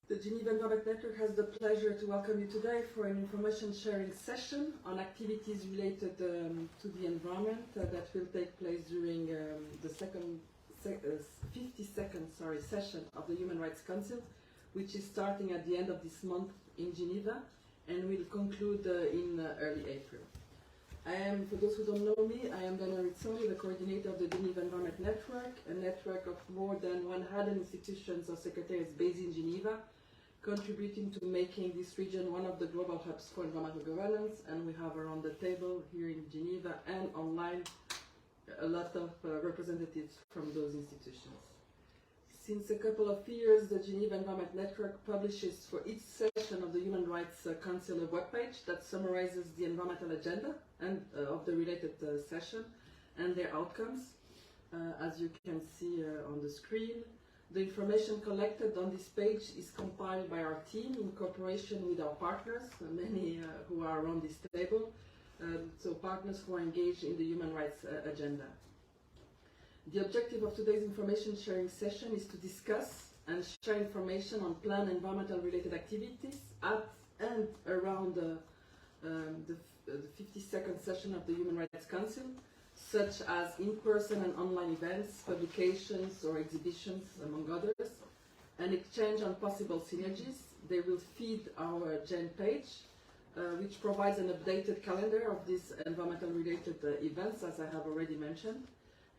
The Geneva Environment Network has the pleasure to welcome you today for an information sharing session on activities related to the environment that will take place during the 52nd session of the Human Rights Council, which is starting at the end of this month in Geneva and will conclude in early April. For those who don't know me, I am Dana Rizzoli, the coordinator of the Geneva Environment Network, a network of more than 100 institutions or secretariats based in Geneva, contributing to making this region one of the global hubs for environmental governance. And we have around the table here in Geneva and online a lot of representatives from those institutions. Since a couple of years, the Geneva Environment Network publishes for each session of the Human Rights Council a webpage that summarizes the environmental agenda and of the related session and their outcomes. As you can see on the screen, the information collected on this page is compiled by our team in cooperation with our partners, many who are around this table, so partners who are engaged in the human rights agenda. The objective of today's information sharing session is to discuss and share information on planned environmental related activities at and around the 52nd session of the Human Rights Council, such as in-person and online events, publications or exhibitions, among others, and exchange on possible synergies. They will feed our Gen page, which provides an updated calendar of these environmental related events, as I have already mentioned.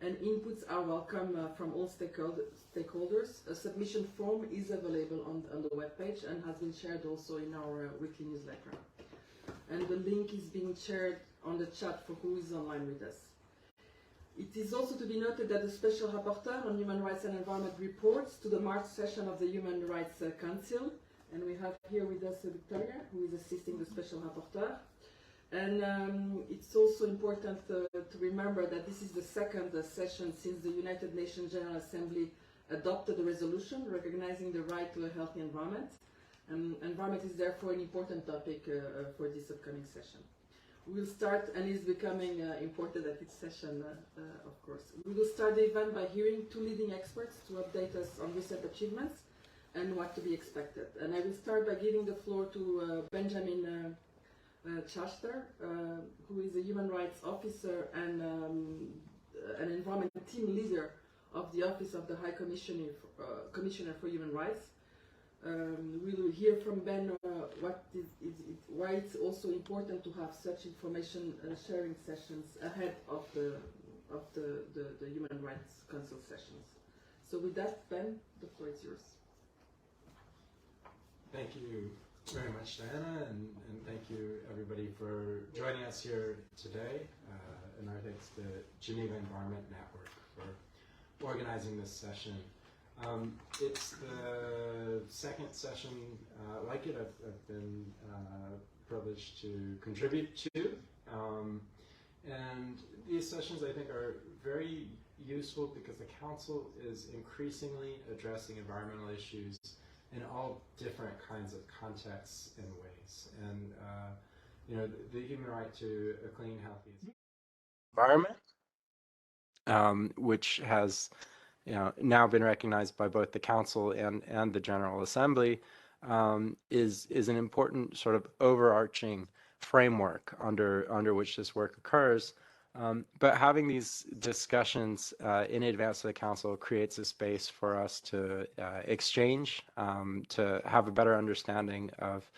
And inputs are welcome from all stakeholders. A submission form is available on the webpage and has been shared also in our weekly newsletter. And the link is being shared on the chat for who is online with us. It is also to be noted that the Special Rapporteur on Human Rights and Environment reports to the March session of the Human Rights Council. And we have here with us Victoria, who is assisting the Special Rapporteur. And it's also important to remember that this is the second session since the United Nations General Assembly adopted a resolution recognizing the right to a healthy environment. Environment is therefore an important topic for this upcoming session. We will start, and is becoming important at each session, of course. We will start the event by hearing two leading experts to update us on recent achievements and what to be expected. And I will start by giving the floor to Benjamin Chashter, who is a human rights officer and an environment team leader of the Office of the High Commissioner for Human Rights. We will hear from Ben why it's also important to have such information sharing sessions ahead of the Human Rights Council sessions. So with that, Ben, the floor is yours. Thank you very much, Diana, and thank you everybody for joining us here today, and our thanks to Geneva Environment Network for organizing this session. It's the second session like it I've been privileged to contribute to, and these sessions I think are very useful because the Council is increasingly addressing environmental issues in all different kinds of contexts and ways. And you know, the human right to a clean, healthy environment, which has now been recognized by both the Council and the General Assembly, is an important sort of overarching framework under which this work occurs. But having these discussions in advance of the Council creates a space for us to exchange, to have a better understanding of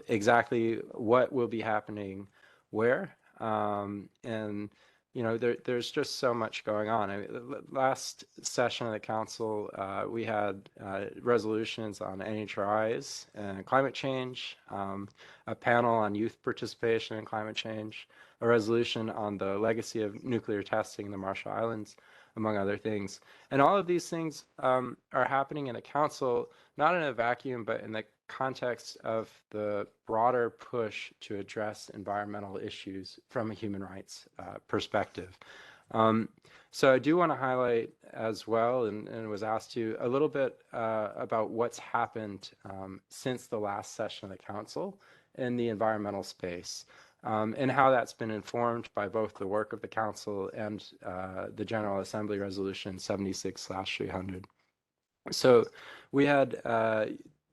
exactly what will be happening where. And you know, there's just so much going on. I mean, the last session of the Council, we had resolutions on NHRIs and climate change, a panel on youth participation in climate change, a resolution on the legacy of nuclear testing in the Marshall Islands, among other things. And all of these things are happening in a Council, not in a vacuum, but in the context of the broader push to address environmental issues from a human rights perspective. So I do want to highlight as well, and was asked to, a little bit about what's happened since the last session of the Council in the environmental space, and how that's been informed by both the work of the Council and the General Assembly Resolution 76/300. So we had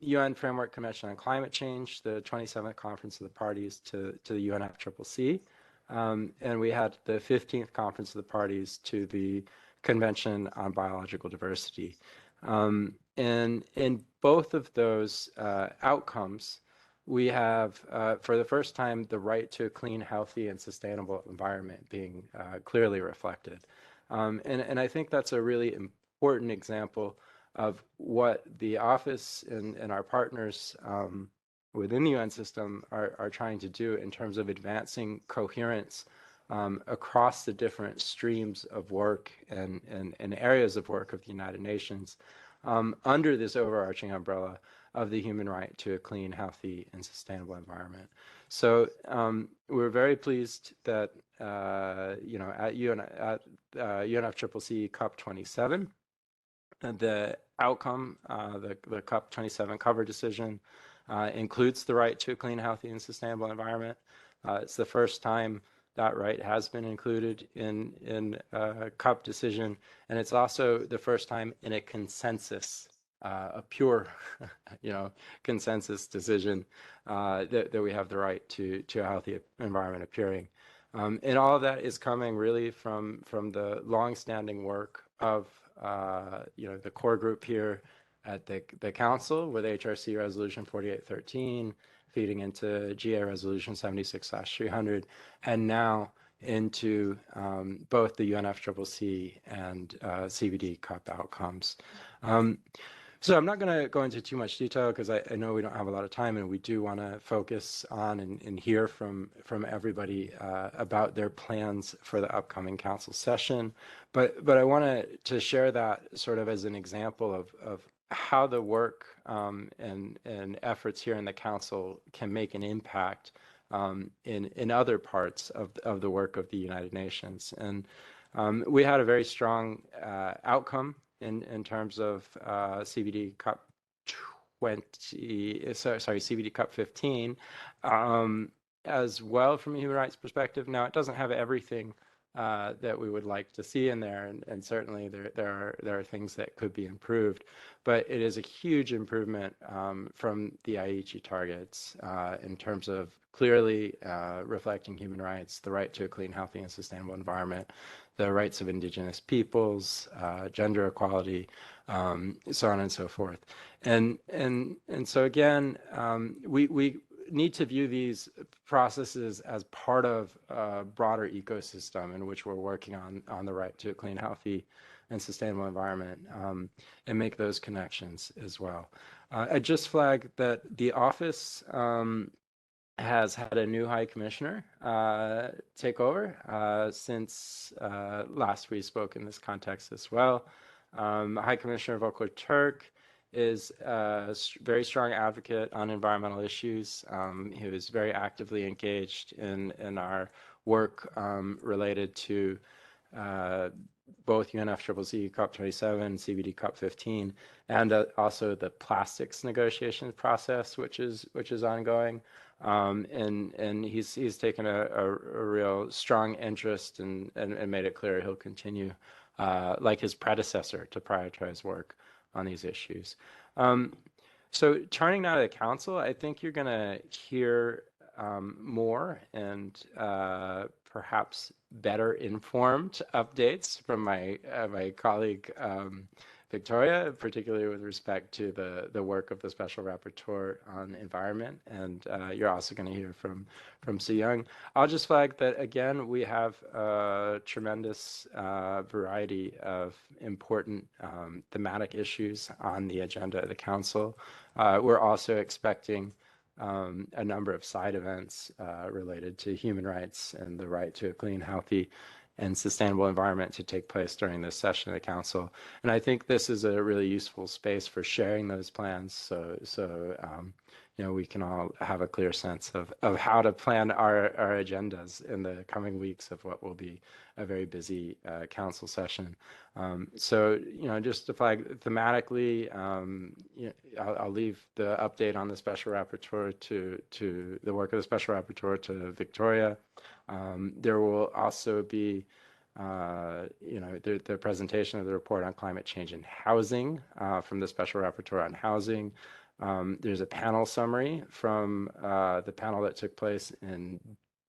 UN Framework Convention on Climate Change, the 27th Conference of the Parties to the UNFCCC, and we had the 15th Conference of the Parties to the Convention on Biological Diversity. And in both of those outcomes, we have, for the first time, the right to a clean, healthy, and sustainable environment being clearly reflected. And I think that's a really important example of what the office and our partners within the UN system are trying to do in terms of advancing coherence across the different streams of work and areas of work of the United Nations under this overarching umbrella of the human right to a clean, healthy, and sustainable environment. So we're very pleased that at UNFCCC COP27, the outcome, the COP27 cover decision, includes the right to a clean, healthy, and sustainable environment. It's the first time that right has been included in a COP decision, and it's also the first time in a consensus, a pure, consensus decision that we have the right to a healthy environment appearing. And all of that is coming really from the longstanding work of the core group here at the council with HRC resolution 4813, feeding into GA resolution 76/300, and now into both the UNFCCC and CBD COP outcomes. So I'm not going to go into too much detail because I know we don't have a lot of time, and we do want to focus on and hear from everybody about their plans for the upcoming council session. But I wanted to share that sort of as an example of how the work and efforts here in the council can make an impact in other parts of the work of the United Nations. And we had a very strong outcome in terms of CBD COP 15, as well from a human rights perspective. Now, it doesn't have everything that we would like to see in there, and certainly there are things that could be improved, but it is a huge improvement from the Aichi targets in terms of clearly reflecting human rights, the right to a clean, healthy, and sustainable environment, the rights of indigenous peoples, gender equality, so on and so forth. And so again, we need to view these processes as part of a broader ecosystem in which we're working on the right to a clean, healthy, and sustainable environment, and make those connections as well. I just flagged that the office has had a new High Commissioner take over since last we spoke in this context as well. High Commissioner Volker Turk is a very strong advocate on environmental issues. He was very actively engaged in our work related to both UNFCCC COP27, CBD COP15, and also the plastics negotiations process, which is ongoing. And he's taken a real strong interest and made it clear he'll continue, like his predecessor, to prioritize work on these issues. So turning now to the council, I think you're going to hear more and perhaps better informed updates from my colleague Victoria, particularly with respect to the work of the Special Rapporteur on Environment, and you're also going to hear from Soo-Young. I'll just flag that, again, we have a tremendous variety of important thematic issues on the agenda of the Council. We're also expecting a number of side events related to human rights and the right to a clean, healthy, and sustainable environment to take place during this session of the Council. And I think this is a really useful space for sharing those plans, so we can all have a clear sense of how to plan our agendas in the coming weeks of what will be a very busy Council session. So just to flag thematically, I'll leave the update on the Special Rapporteur to the work of the Special Rapporteur to Victoria. There will also be the presentation of the report on climate change and housing from the Special Rapporteur on housing. There's a panel summary from the panel that took place in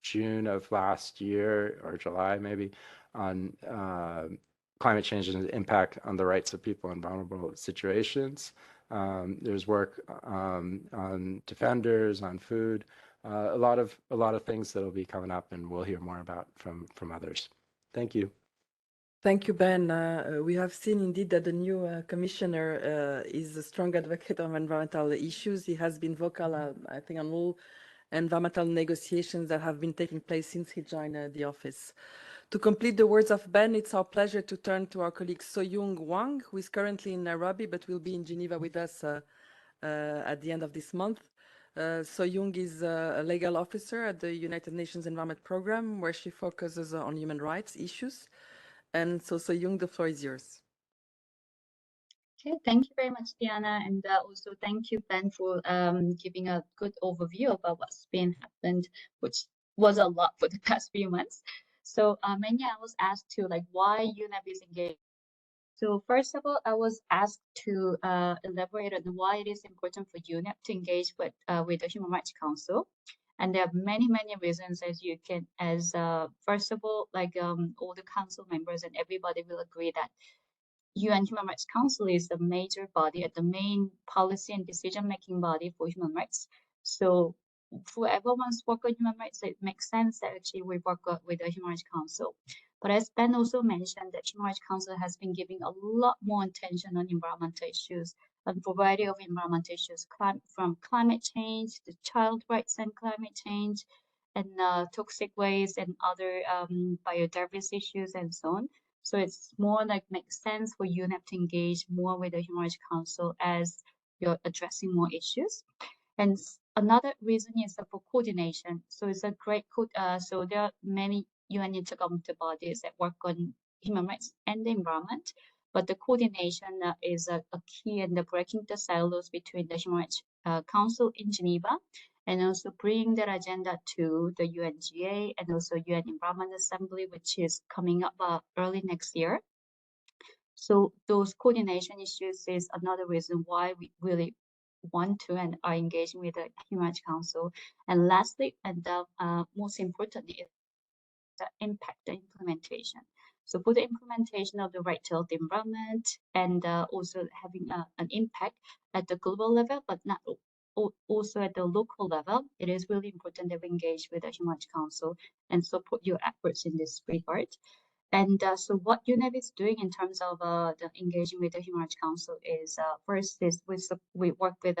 June of last year, or July maybe, on climate change and its impact on the rights of people in vulnerable situations. There's work on defenders, on food, a lot of things that will be coming up, and we'll hear more about from others. Thank you. Thank you, Ben. We have seen indeed that the new commissioner is a strong advocate of environmental issues. He has been vocal, I think, on all environmental negotiations that have been taking place since he joined the office. To complete the words of Ben, it's our pleasure to turn to our colleague So-Young Wang, who is currently in Nairobi but will be in Geneva with us at the end of this month. So-Young is a legal officer at the United Nations Environment Program, where she focuses on human rights issues. And So-Young, the floor is yours. Okay, thank you very much, Diana, and also thank you, Ben, for giving a good overview about what's been happened, which was a lot for the past few months. So mainly I was asked to why UNEP is engaged. So first of all, I was asked to elaborate on why it is important for UNEP to engage with the Human Rights Council. And there are many reasons, first of all, all the council members and everybody will agree that UN Human Rights Council is the major body and the main policy and decision-making body for human rights. So whoever wants to work on human rights, it makes sense that actually we work with the Human Rights Council. But as Ben also mentioned, that Human Rights Council has been giving a lot more attention on environmental issues, a variety of environmental issues, from climate change to child rights and climate change, and toxic waste and other biodiversity issues and so on. So it's more makes sense for UNEP to engage more with the Human Rights Council as you're addressing more issues. And another reason is for coordination. So it's a great so there are many UN intergovernmental bodies that work on human rights and the environment, but the coordination is a key in the breaking the silos between the Human Rights Council in Geneva, and also bringing that agenda to the UNGA and also UN Environment Assembly, which is coming up early next year. So those coordination issues is another reason why we really want to and are engaging with the Human Rights Council. And lastly, and most importantly, is the impact, the implementation. So for the implementation of the right to healthy environment and also having an impact at the global level, but not also at the local level, it is really important that we engage with the Human Rights Council and support your efforts in this regard. And so what UNEP is doing in terms of the engaging with the Human Rights Council is first is we work with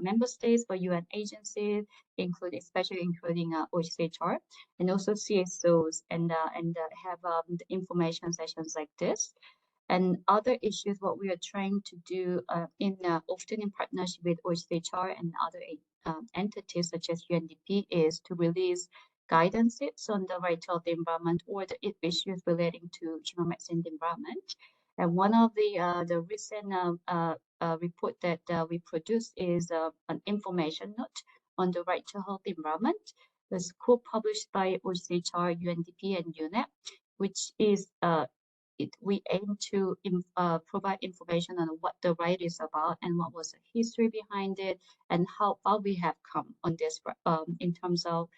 member states for UN agencies, especially including OHCHR, and also CSOs, and have the information sessions like this. And other issues, what we are trying to do often in partnership with OHCHR and other entities such as UNDP, is to release guidances on the right to the environment or the issues relating to human rights and the environment. And one of the recent report that we produced is an information note on the right to healthy environment. It was co-published by OHCHR, UNDP, and UNEP, which is we aim to provide information on what the right is about and what was the history behind it and how far we have come on this in terms of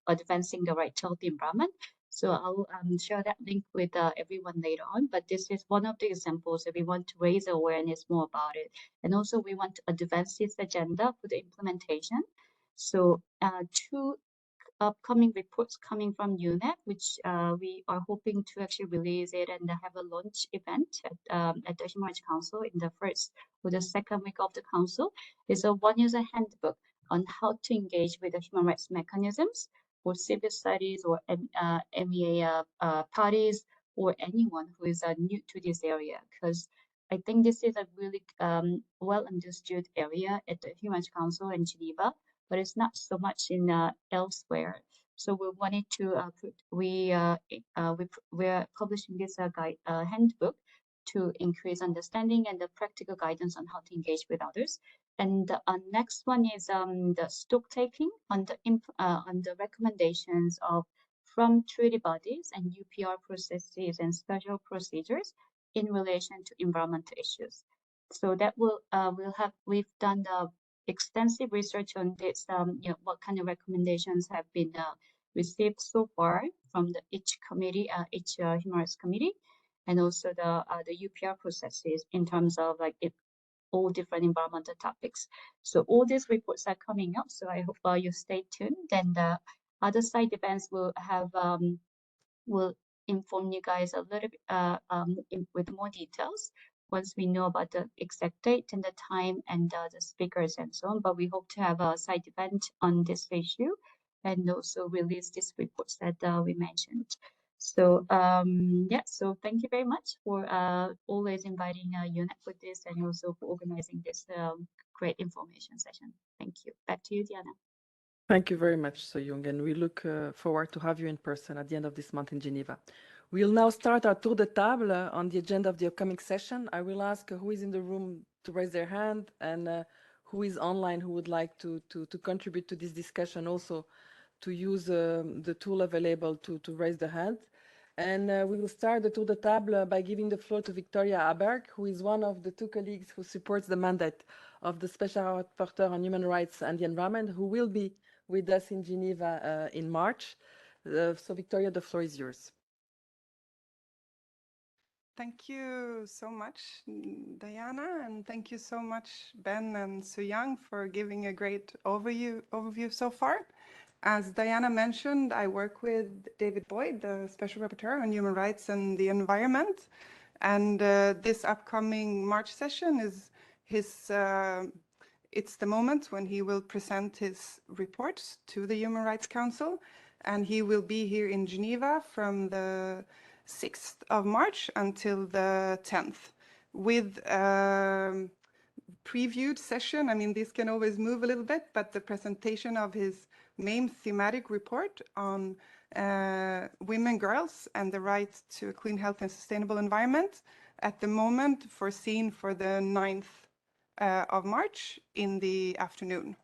advancing the right to healthy environment. So I'll share that link with everyone later on. But this is one of the examples that we want to raise awareness more about it. And also we want to advance this agenda for the implementation. So two upcoming reports coming from UNEP, which we are hoping to actually release it and have a launch event at the Human Rights Council in the first or the second week of the council, is a one-user handbook on how to engage with the human rights mechanisms for civil societies or MEA parties or anyone who is new to this area, because I think this is a really well understood area at the Human Rights Council in Geneva, but it's not so much in elsewhere. So we wanted to we are publishing this handbook to increase understanding and the practical guidance on how to engage with others. And the next one is the stock taking on the recommendations from treaty bodies and UPR processes and special procedures in relation to environmental issues. So that we've done the extensive research on this, what kind of recommendations have been received so far from each committee, each human rights committee, and also the UPR processes in terms of all different environmental topics. So all these reports are coming up. So I hope you stay tuned. And other side events will inform you guys a little bit with more details once we know about the exact date and the time and the speakers and so on. But we hope to have a side event on this issue and also release these reports that we mentioned. So yeah, so thank you very much for always inviting UNEP with this and also for organizing this great information session. Thank you. Back to you, Diana. Thank you very much, So Young, and we look forward to have you in person at the end of this month in Geneva. We'll now start our tour de table on the agenda of the upcoming session. I will ask who is in the room to raise their hand and who is online who would like to contribute to this discussion also to use the tool available to raise the hand. And we will start the tour de table by giving the floor to Victoria Aberg, who is one of the two colleagues who supports the mandate of the Special Rapporteur on Human Rights and the Environment, who will be with us in Geneva in March. So Victoria, the floor is yours. Thank you so much, Diana, and thank you so much, Ben and Suyang, for giving a great overview so far. As Diana mentioned, I work with David Boyd, the Special Rapporteur on Human Rights and the Environment, and this upcoming March session is it's the moment when he will present his reports to the Human Rights Council, and he will be here in Geneva from the 6th of March until the 10th with previewed session. I mean, these can always move a little bit, but the presentation of his main thematic report on women, girls, and the right to a clean, healthy, and sustainable environment, at the moment foreseen for the 9th of March in the afternoon.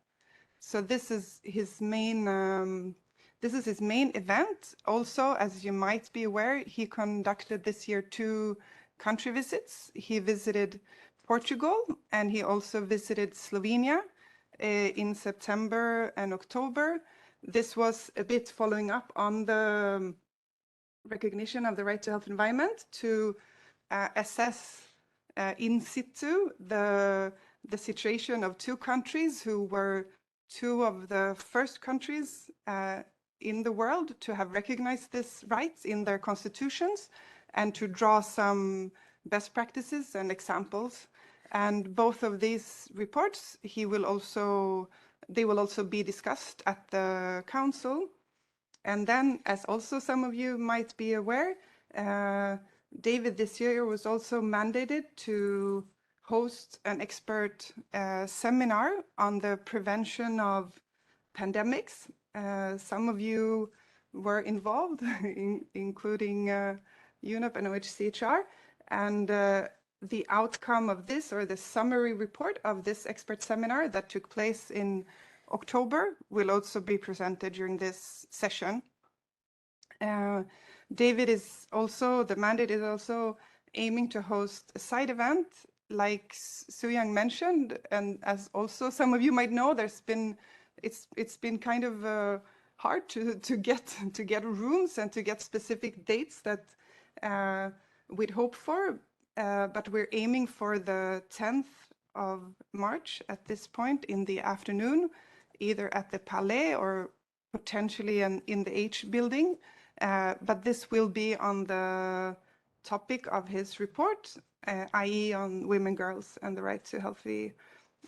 So this is his main event. Also, as you might be aware, he conducted this year 2 country visits. He visited Portugal and he also visited Slovenia in September and October. This was a bit following up on the recognition of the right to health and environment to assess in situ the situation of 2 countries who were 2 of the first countries in the world to have recognized this rights in their constitutions and to draw some best practices and examples. And both of these reports, they will also be discussed at the council. And then, as also some of you might be aware, David this year was also mandated to host an expert seminar on the prevention of pandemics. Some of you were involved, including UNEP and OHCHR, and the outcome of this, or the summary report of this expert seminar that took place in October, will also be presented during this session. David is also, the mandate is also aiming to host a side event, like Suyang mentioned, and as also some of you might know, it's been kind of hard to get rooms and to get specific dates that we'd hope for, but we're aiming for the 10th of March at this point in the afternoon, either at the Palais or potentially in the H building. But this will be on the topic of his report, i.e. on women, girls, and the right to healthy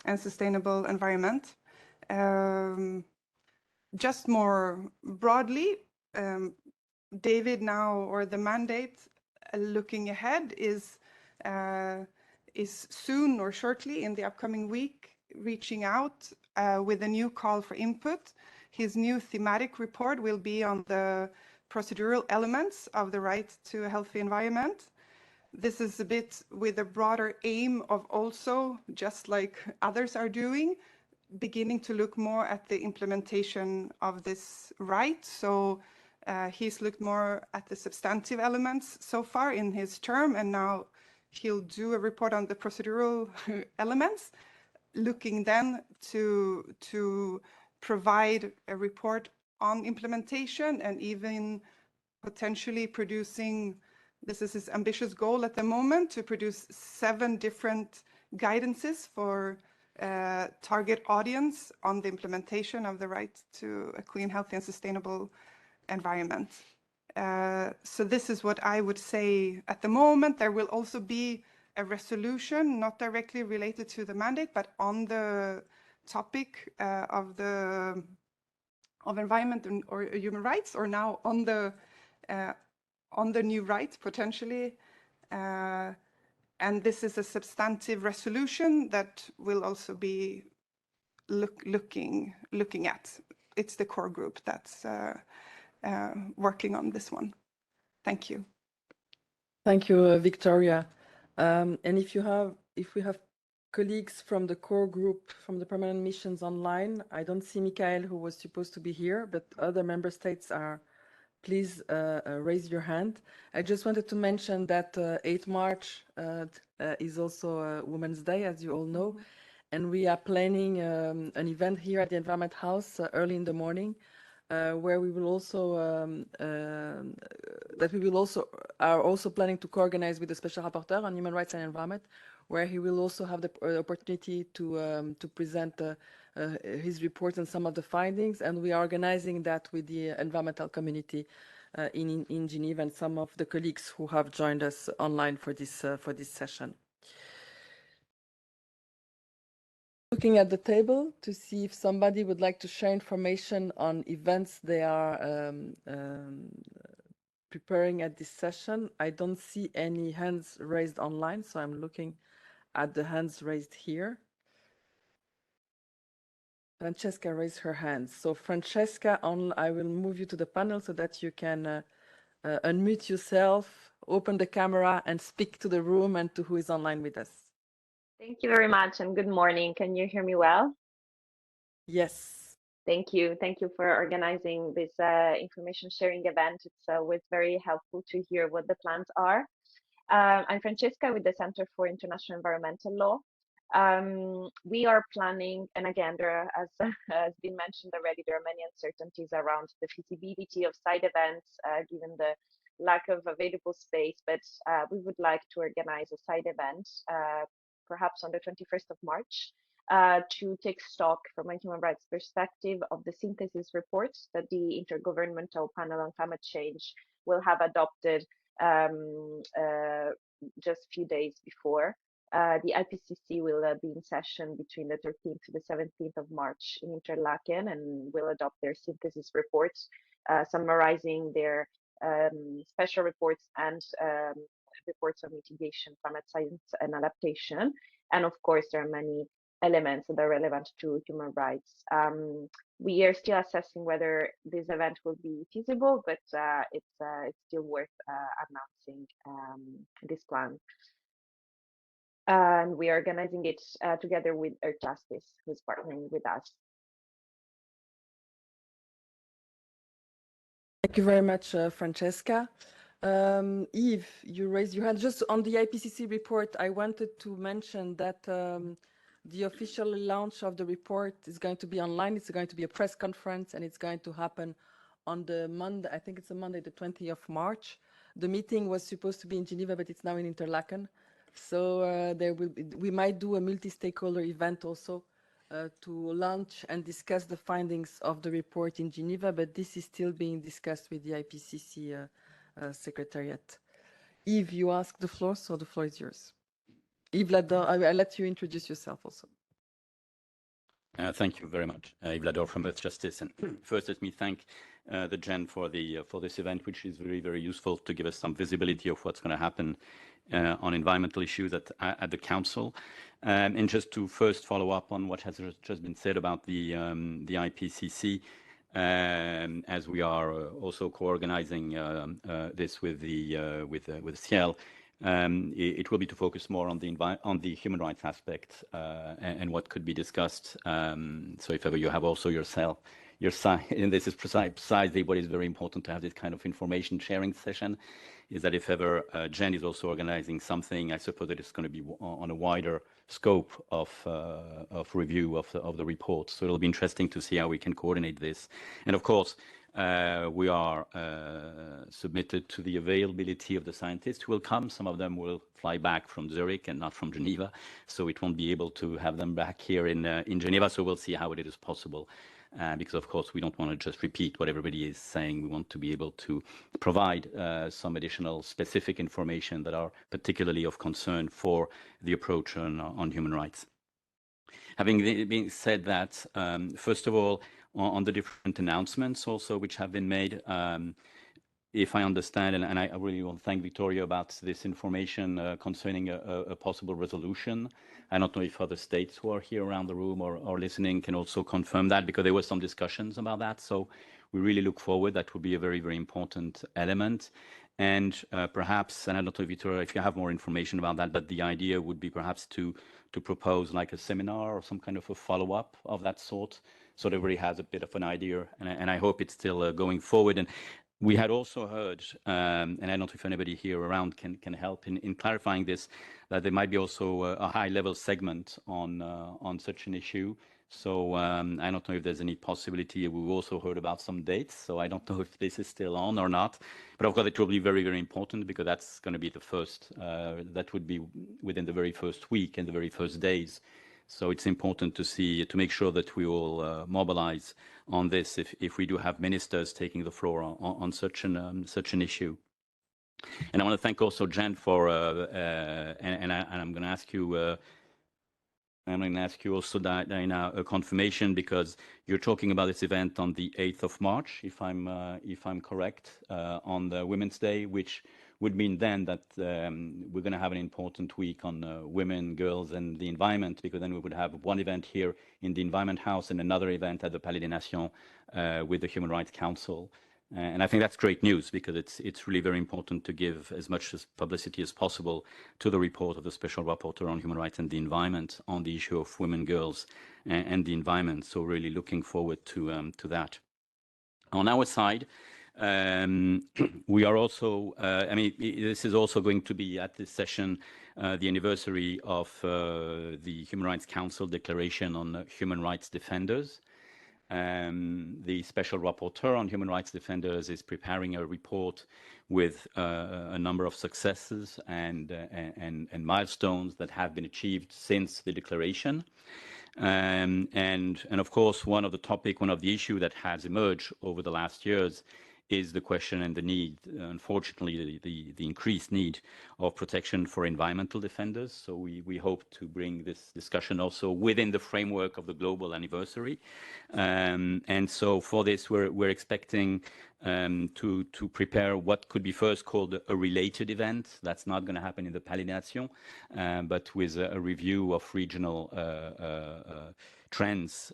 and sustainable environment. Just more broadly, David now, or the mandate looking ahead, is soon or shortly in the upcoming week reaching out with a new call for input. His new thematic report will be on the procedural elements of the right to a healthy environment. This is a bit with a broader aim of also, just like others are doing, beginning to look more at the implementation of this right. So he's looked more at the substantive elements so far in his term, and now he'll do a report on the procedural elements, looking then to provide a report on implementation and even potentially producing, this is his ambitious goal at the moment, to produce 7 different guidances for target audience on the implementation of the right to a clean, healthy, and sustainable environment. So this is what I would say at the moment. There will also be a resolution, not directly related to the mandate, but on the topic of environment or human rights, or now on the new right potentially. And this is a substantive resolution that will also be looking at. It's the core group that's working on this one. Thank you. Thank you, Victoria. And if we have colleagues from the core group, from the permanent missions online, I don't see Michael, who was supposed to be here, but other member states are. Please raise your hand. I just wanted to mention that 8 March is also Women's Day, as you all know, and we are planning an event here at the Environment House early in the morning, where we will also are also planning to co-organize with the Special Rapporteur on Human Rights and Environment, where he will also have the opportunity to present his report and some of the findings, and we are organizing that with the environmental community in Geneva and some of the colleagues who have joined us online for this session. Looking at the table to see if somebody would like to share information on events they are preparing at this session. I don't see any hands raised online, so I'm looking at the hands raised here. Francesca raised her hand. So Francesca, I will move you to the panel so that you can unmute yourself, open the camera, and speak to the room and to who is online with us. Thank you very much and good morning. Can you hear me well? Yes. Thank you. Thank you for organizing this information sharing event. It's always very helpful to hear what the plans are. I'm Francesca with the Center for International Environmental Law. We are planning, and again, there are, as has been mentioned already, there are many uncertainties around the feasibility of side events, given the lack of available space, but we would like to organize a side event, perhaps on the 21st of March, to take stock from a human rights perspective of the synthesis report that the Intergovernmental Panel on Climate Change will have adopted just a few days before. The IPCC will be in session between the 13th to the 17th of March in Interlaken and will adopt their synthesis reports, summarizing their special reports and reports on mitigation, climate science and adaptation. And of course, there are many elements that are relevant to human rights. We are still assessing whether this event will be feasible, but it's still worth announcing this plan. And we are organizing it together with Earth Justice, who's partnering with us. Thank you very much, Francesca. Yves, you raised your hand. Just on the IPCC report, I wanted to mention that the official launch of the report is going to be online. It's going to be a press conference, and it's going to happen on the Monday, I think it's a Monday, the 20th of March. The meeting was supposed to be in Geneva, but it's now in Interlaken. So we might do a multi-stakeholder event also to launch and discuss the findings of the report in Geneva, but this is still being discussed with the IPCC Secretariat. Yves, you asked the floor, so the floor is yours. Yves Lador, I'll let you introduce yourself also. Thank you very much, Yves Lador from Earth Justice. And first, let me thank the Gen for this event, which is very, very useful to give us some visibility of what's going to happen on environmental issues at the Council. And just to first follow up on what has just been said about the IPCC, as we are also co-organizing this with Ciel, it will be to focus more on the human rights aspect and what could be discussed. So if ever you have also yourself your side, and this is precisely what is very important to have this kind of information sharing session, is that if ever Jen is also organizing something, I suppose that it's going to be on a wider scope of review of the report. So it'll be interesting to see how we can coordinate this. And of course, we are submitted to the availability of the scientists who will come. Some of them will fly back from Zurich and not from Geneva, so it won't be able to have them back here in Geneva. So we'll see how it is possible. Because of course we don't want to just repeat what everybody is saying. We want to be able to provide some additional specific information that are particularly of concern for the approach on human rights. Having been said that, first of all, on the different announcements also which have been made, if I understand, and I really want to thank Victoria about this information concerning a possible resolution. I don't know if other states who are here around the room or listening can also confirm that, because there were some discussions about that. So we really look forward. That would be a very, very important element. And perhaps, and I don't know, Victoria, if you have more information about that, but the idea would be perhaps to propose like a seminar or some kind of a follow-up of that sort, so that everybody has a bit of an idea. And I hope it's still going forward. And we had also heard, and I don't know if anybody here around can help in clarifying this, that there might be also a high-level segment on such an issue. So I don't know if there's any possibility. We've also heard about some dates, so I don't know if this is still on or not. But of course, it will be very, very important, because that's going to be the first, that would be within the very first week and the very first days. So it's important to make sure that we all mobilize on this if we do have ministers taking the floor on such an issue. And I want to thank also Jen for, and I'm going to ask you. I'm going to ask you also, Diana, a confirmation, because you're talking about this event on the 8th of March, if I'm correct, on the Women's Day, which would mean then that we're going to have an important week on women, girls, and the environment, because then we would have one event here in the Environment House and another event at the Palais des Nations with the Human Rights Council. And I think that's great news, because it's really very important to give as much publicity as possible to the report of the Special Rapporteur on Human Rights and the Environment on the issue of women, girls, and the environment. So really looking forward to that. On our side, we are also, this is also going to be at this session the anniversary of the Human Rights Council Declaration on Human Rights Defenders. The Special Rapporteur on Human Rights Defenders is preparing a report with a number of successes and milestones that have been achieved since the declaration. And of course, one of the issues that has emerged over the last years is the question and the need, unfortunately, the increased need of protection for environmental defenders. So we hope to bring this discussion also within the framework of the global anniversary. And so for this, we're expecting to prepare what could be first called a related event. That's not going to happen in the Palais des Nations, but with a review of regional trends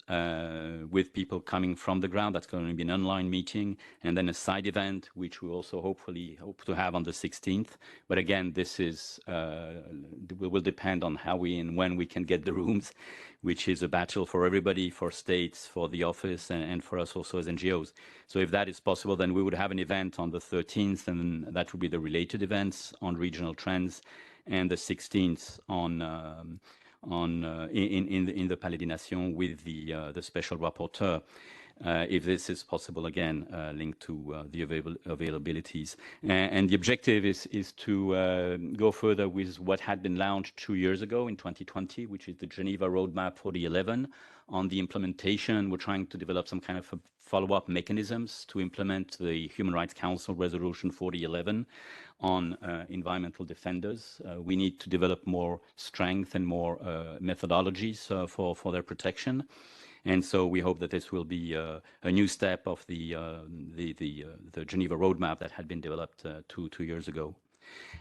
with people coming from the ground. That's going to be an online meeting, and then a side event, which we also hopefully hope to have on the 16th. But again, this is will depend on how we and when we can get the rooms, which is a battle for everybody, for states, for the office, and for us also as NGOs. So if that is possible, then we would have an event on the 13th, and that would be the related events on regional trends, and the 16th in the Palais des Nations with the Special Rapporteur. If this is possible, again, linked to the availabilities. And the objective is to go further with what had been launched 2 years ago in 2020, which is the Geneva Roadmap 4011. On the implementation, we're trying to develop some kind of follow-up mechanisms to implement the Human Rights Council Resolution 4011 on environmental defenders. We need to develop more strength and more methodologies for their protection. And so we hope that this will be a new step of the Geneva Roadmap that had been developed two years ago.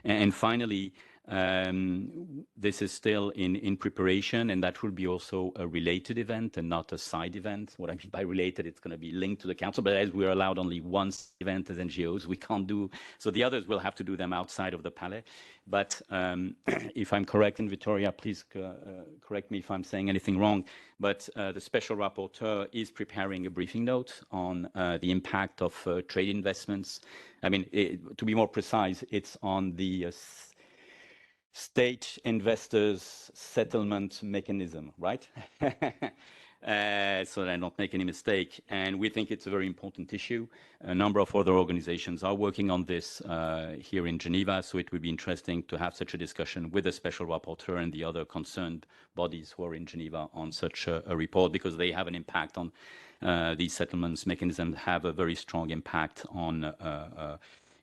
And finally, This is still in preparation, and that will be also a related event and not a side event. What I mean by related, it's going to be linked to the council, but as we're allowed only one event as NGOs, we can't do, so the others will have to do them outside of the Palais. But if I'm correct, and Victoria, please correct me if I'm saying anything wrong, but the special rapporteur is preparing a briefing note on the impact of trade investments. I mean, to be more precise, it's on the state investors settlement mechanism, right? So that I don't make any mistake. And we think it's a very important issue. A number of other organizations are working on this here in Geneva, so it would be interesting to have such a discussion with the special rapporteur and the other concerned bodies who are in Geneva on such a report, because they have an impact on these settlements mechanisms, have a very strong impact on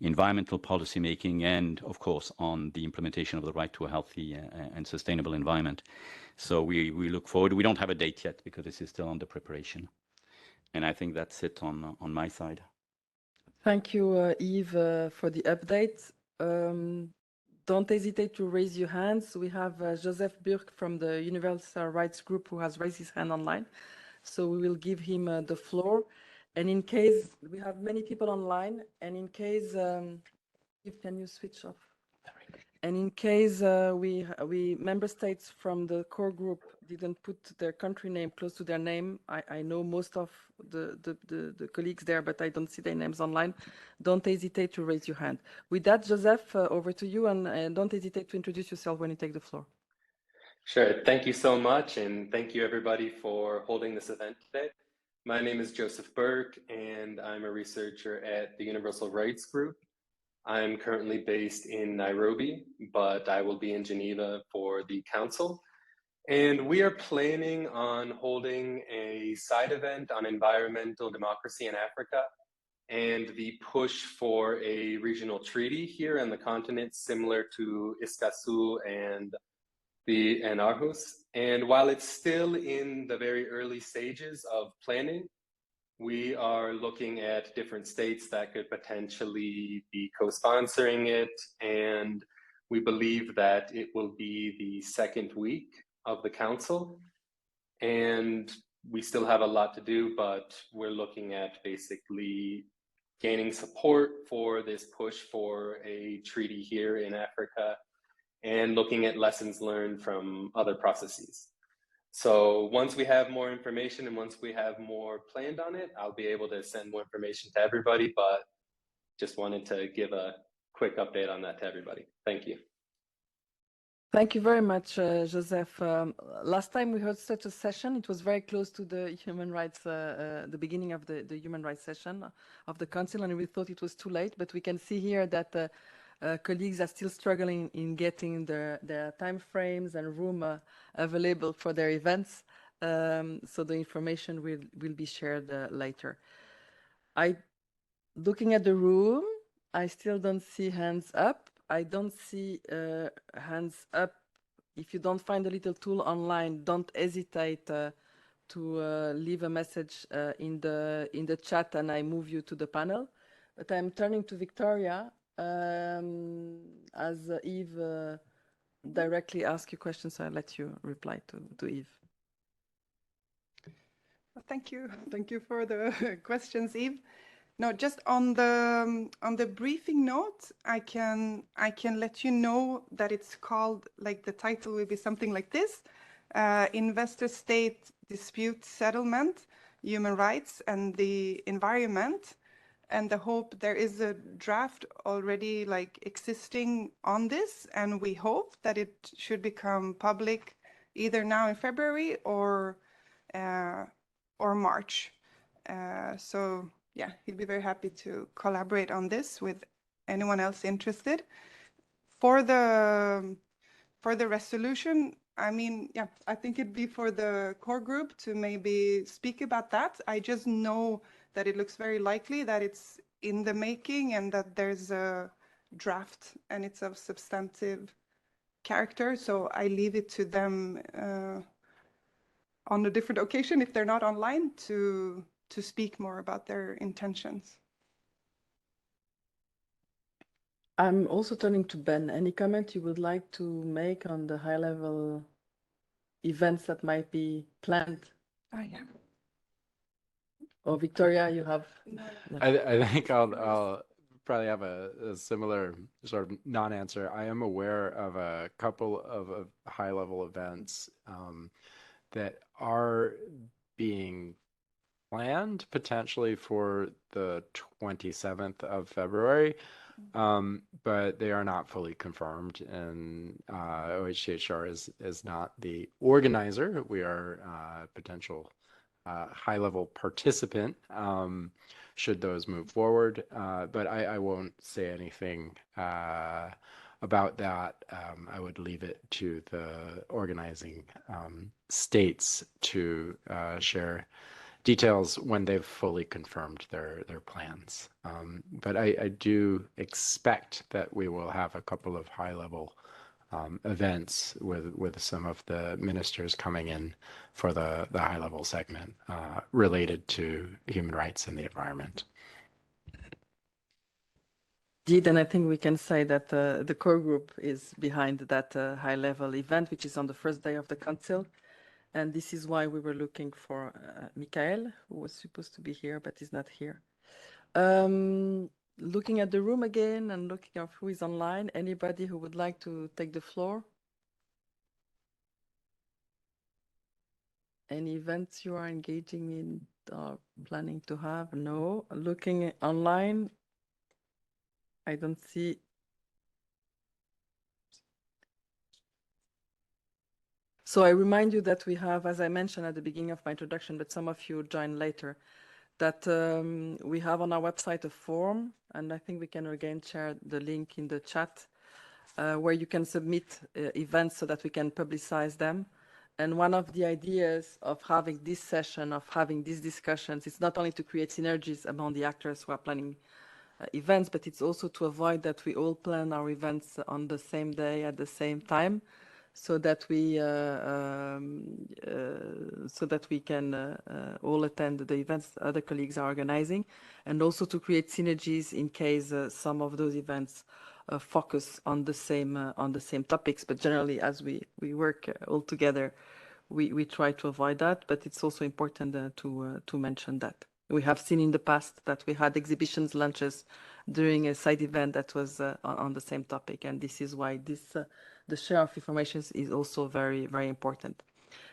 environmental policy making, and of course on the implementation of the right to a healthy and sustainable environment. So we look forward. We don't have a date yet because this is still under preparation. And I think that's it on my side. Thank you, Yves, for the update. Don't hesitate to raise your hands. We have Joseph Burke from the Universal Rights Group who has raised his hand online. So we will give him the floor. And in case we have many people online, and in case, Yves, can you switch off? And in case we member states from the core group didn't put their country name close to their name, I know most of the colleagues there, but I don't see their names online. Don't hesitate to raise your hand. With that, Joseph, over to you, and don't hesitate to introduce yourself when you take the floor. Sure. Thank you so much, and thank you everybody for holding this event today. My name is Joseph Burke, and I'm a researcher at the Universal Rights Group. I'm currently based in Nairobi, but I will be in Geneva for the council. And we are planning on holding a side event on environmental democracy in Africa and the push for a regional treaty here on the continent, similar to Escazú and Aarhus. And while it's still in the very early stages of planning, we are looking at different states that could potentially be co-sponsoring it. And we believe that it will be the second week of the council. And we still have a lot to do, but we're looking at basically gaining support for this push for a treaty here in Africa and looking at lessons learned from other processes. So once we have more information and once we have more planned on it, I'll be able to send more information to everybody, but just wanted to give a quick update on that to everybody. Thank you. Thank you very much, Joseph. Last time we heard such a session, it was very close to the human rights, the beginning of the human rights session of the council, and we thought it was too late, but we can see here that colleagues are still struggling in getting their time frames and room available for their events. So the information will be shared later. Looking at the room, I still don't see hands up. I don't see hands up. If you don't find the little tool online, don't hesitate to leave a message in the chat, and I move you to the panel. But I'm turning to Victoria. As Yves directly asked you questions, I'll let you reply to Yves. Well, thank you. Thank you for the questions, Yves. No, just on the briefing note, I can let you know that it's called, like the title will be something like this, Investor-State Dispute Settlement, Human Rights and the Environment. And the hope, there is a draft already like existing on this, and we hope that it should become public either now in February or March. So yeah, he'd be very happy to collaborate on this with anyone else interested. For the resolution, I mean, yeah, I think it'd be for the core group to maybe speak about that. I just know that it looks very likely that it's in the making and that there's a draft and it's of substantive character. So I leave it to them on a different occasion, if they're not online, to speak more about their intentions. I'm also turning to Ben. Any comment you would like to make on the high-level events that might be planned? Yeah. Or Victoria, you have? I think I'll probably have a similar sort of non-answer. I am aware of a couple of high-level events that are being planned potentially for the 27th of February, but they are not fully confirmed, and OHCHR is not the organizer. We are a potential high-level participant should those move forward, but I won't say anything about that. I would leave it to the organizing states to share details when they've fully confirmed their plans. But I do expect that we will have a couple of high-level events with some of the ministers coming in for the high-level segment related to human rights and the environment. Indeed, and I think we can say that the core group is behind that high-level event, which is on the first day of the council. And this is why we were looking for Michael, who was supposed to be here, but is not here. Looking at the room again and looking at who is online, anybody who would like to take the floor? Any events you are engaging in or planning to have? No. Looking online, I don't see. So I remind you that we have, as I mentioned at the beginning of my introduction, but some of you joined later, that we have on our website a form, and I think we can again share the link in the chat, where you can submit events so that we can publicize them. And one of the ideas of having this session, of having these discussions, is not only to create synergies among the actors who are planning events, but it's also to avoid that we all plan our events on the same day at the same time, so that we can all attend the events other colleagues are organizing, and also to create synergies in case some of those events focus on the same topics. But generally, as we work all together, we try to avoid that. But it's also important to mention that. We have seen in the past that we had exhibitions lunches during a side event that was on the same topic, and this is why the share of information is also very, very important.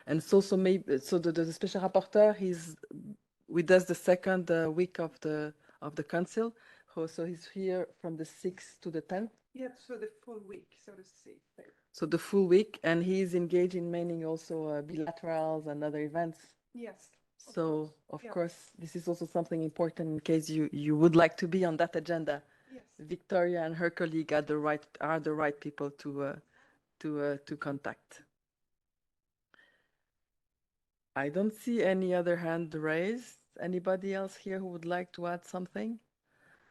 And so the special rapporteur, he's with us the second week of the council. So he's here from the 6th to the 10th. Yeah, so the full week, so to say. So the full week, and he's engaged in many also bilaterals and other events. Yes. So of course, this is also something important in case you would like to be on that agenda. Yes. Victoria and her colleague are the right people to contact. I don't see any other hand raised. Anybody else here who would like to add something?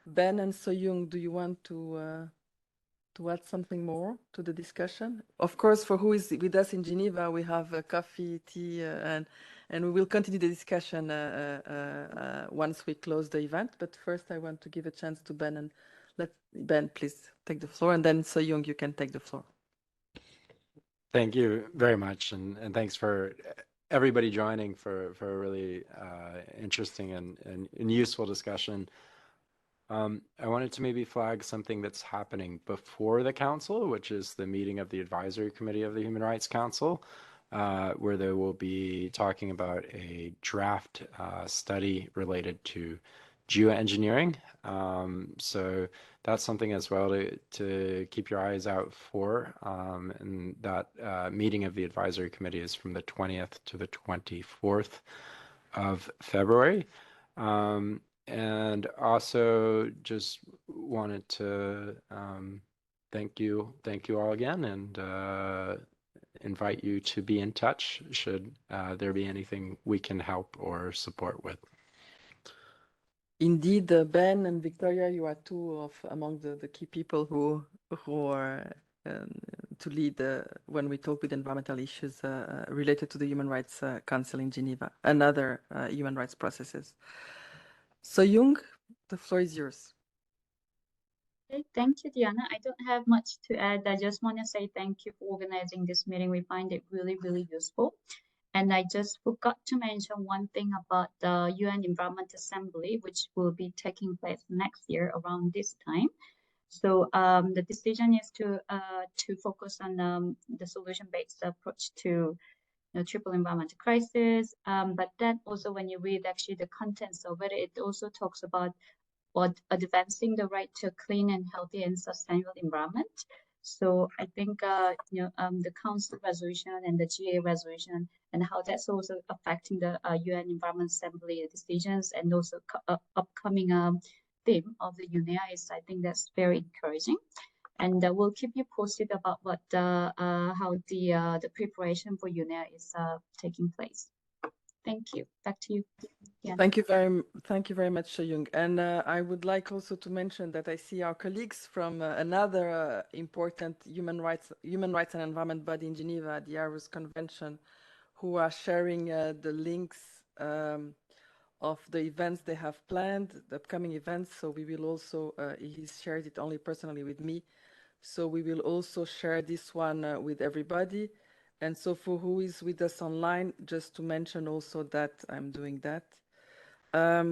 Ben and So-Young, do you want to add something more to the discussion? Of course, for who is with us in Geneva, we have coffee, tea, and we will continue the discussion once we close the event. But first, I want to give a chance to Ben, and let Ben please take the floor, and then So-Young, you can take the floor. Thank you very much, and thanks for everybody joining for a really interesting and useful discussion. I wanted to maybe flag something that's happening before the council, which is the meeting of the advisory committee of the Human Rights Council, where they will be talking about a draft study related to geoengineering. So that's something as well to keep your eyes out for. And that meeting of the advisory committee is from the 20th to the 24th of February. And also just wanted to thank you all again, and invite you to be in touch should there be anything we can help or support with. Indeed, Ben and Victoria, you are two among the key people who are to lead when we talk with environmental issues related to the Human Rights Council in Geneva and other human rights processes. So, Jung, the floor is yours. Okay, thank you, Diana. I don't have much to add. I just want to say thank you for organizing this meeting. We find it really, really useful. And I just forgot to mention one thing about the UN Environment Assembly, which will be taking place next year around this time. So the decision is to focus on the solution-based approach to the triple environmental crisis. But then also when you read actually the contents of it, it also talks about advancing the right to a clean and healthy and sustainable environment. So I think the Council resolution and the GA resolution and how that's also affecting the UN Environment Assembly decisions and also upcoming theme of the UNEA is, I think that's very encouraging. And we'll keep you posted about what how the preparation for UNEA is taking place. Thank you. Back to you. Yeah. Thank you very much, Young. And I would like also to mention that I see our colleagues from another important human rights and environment body in Geneva, the Aarhus Convention, who are sharing the links of the events they have planned, the upcoming events. So we will also, he's shared it only personally with me. So we will also share this one with everybody. And so for who is with us online, just to mention also that I'm doing that. All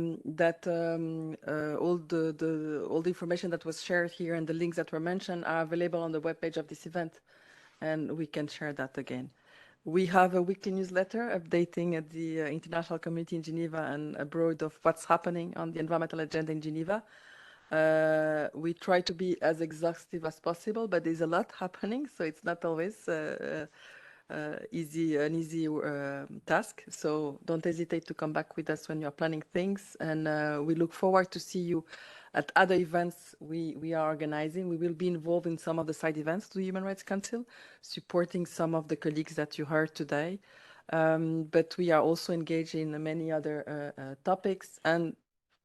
the information that was shared here and the links that were mentioned are available on the webpage of this event, and we can share that again. We have a weekly newsletter updating the international community in Geneva and abroad of what's happening on the environmental agenda in Geneva. We try to be as exhaustive as possible, but there's a lot happening, so it's not always an easy task. So don't hesitate to come back with us when you're planning things, and we look forward to see you at other events we are organizing. We will be involved in some of the side events to the Human Rights Council, supporting some of the colleagues that you heard today. But we are also engaged in many other topics. And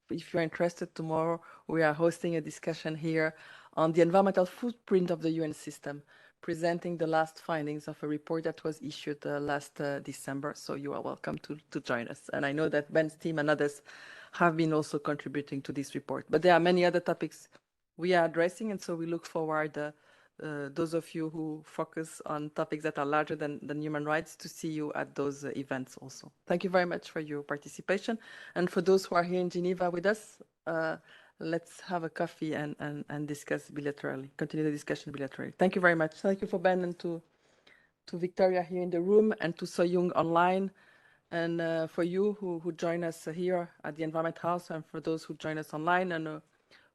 if you're interested, tomorrow we are hosting a discussion here on the environmental footprint of the UN system, presenting the last findings of a report that was issued last December. So you are welcome to join us. And I know that Ben's team and others have been also contributing to this report. But there are many other topics we are addressing, and so we look forward, those of you who focus on topics that are larger than human rights, to see you at those events also. Thank you very much for your participation. And for those who are here in Geneva with us, let's have a coffee and discuss bilaterally, continue the discussion bilaterally. Thank you very much. Thank you for Ben and to Victoria here in the room and to So-Young online. And for you who join us here at the Environment House, and for those who join us online, and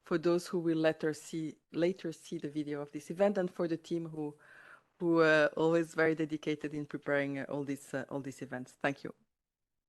for those who will later see the video of this event, and for the team who always very dedicated in preparing all these events. Thank you.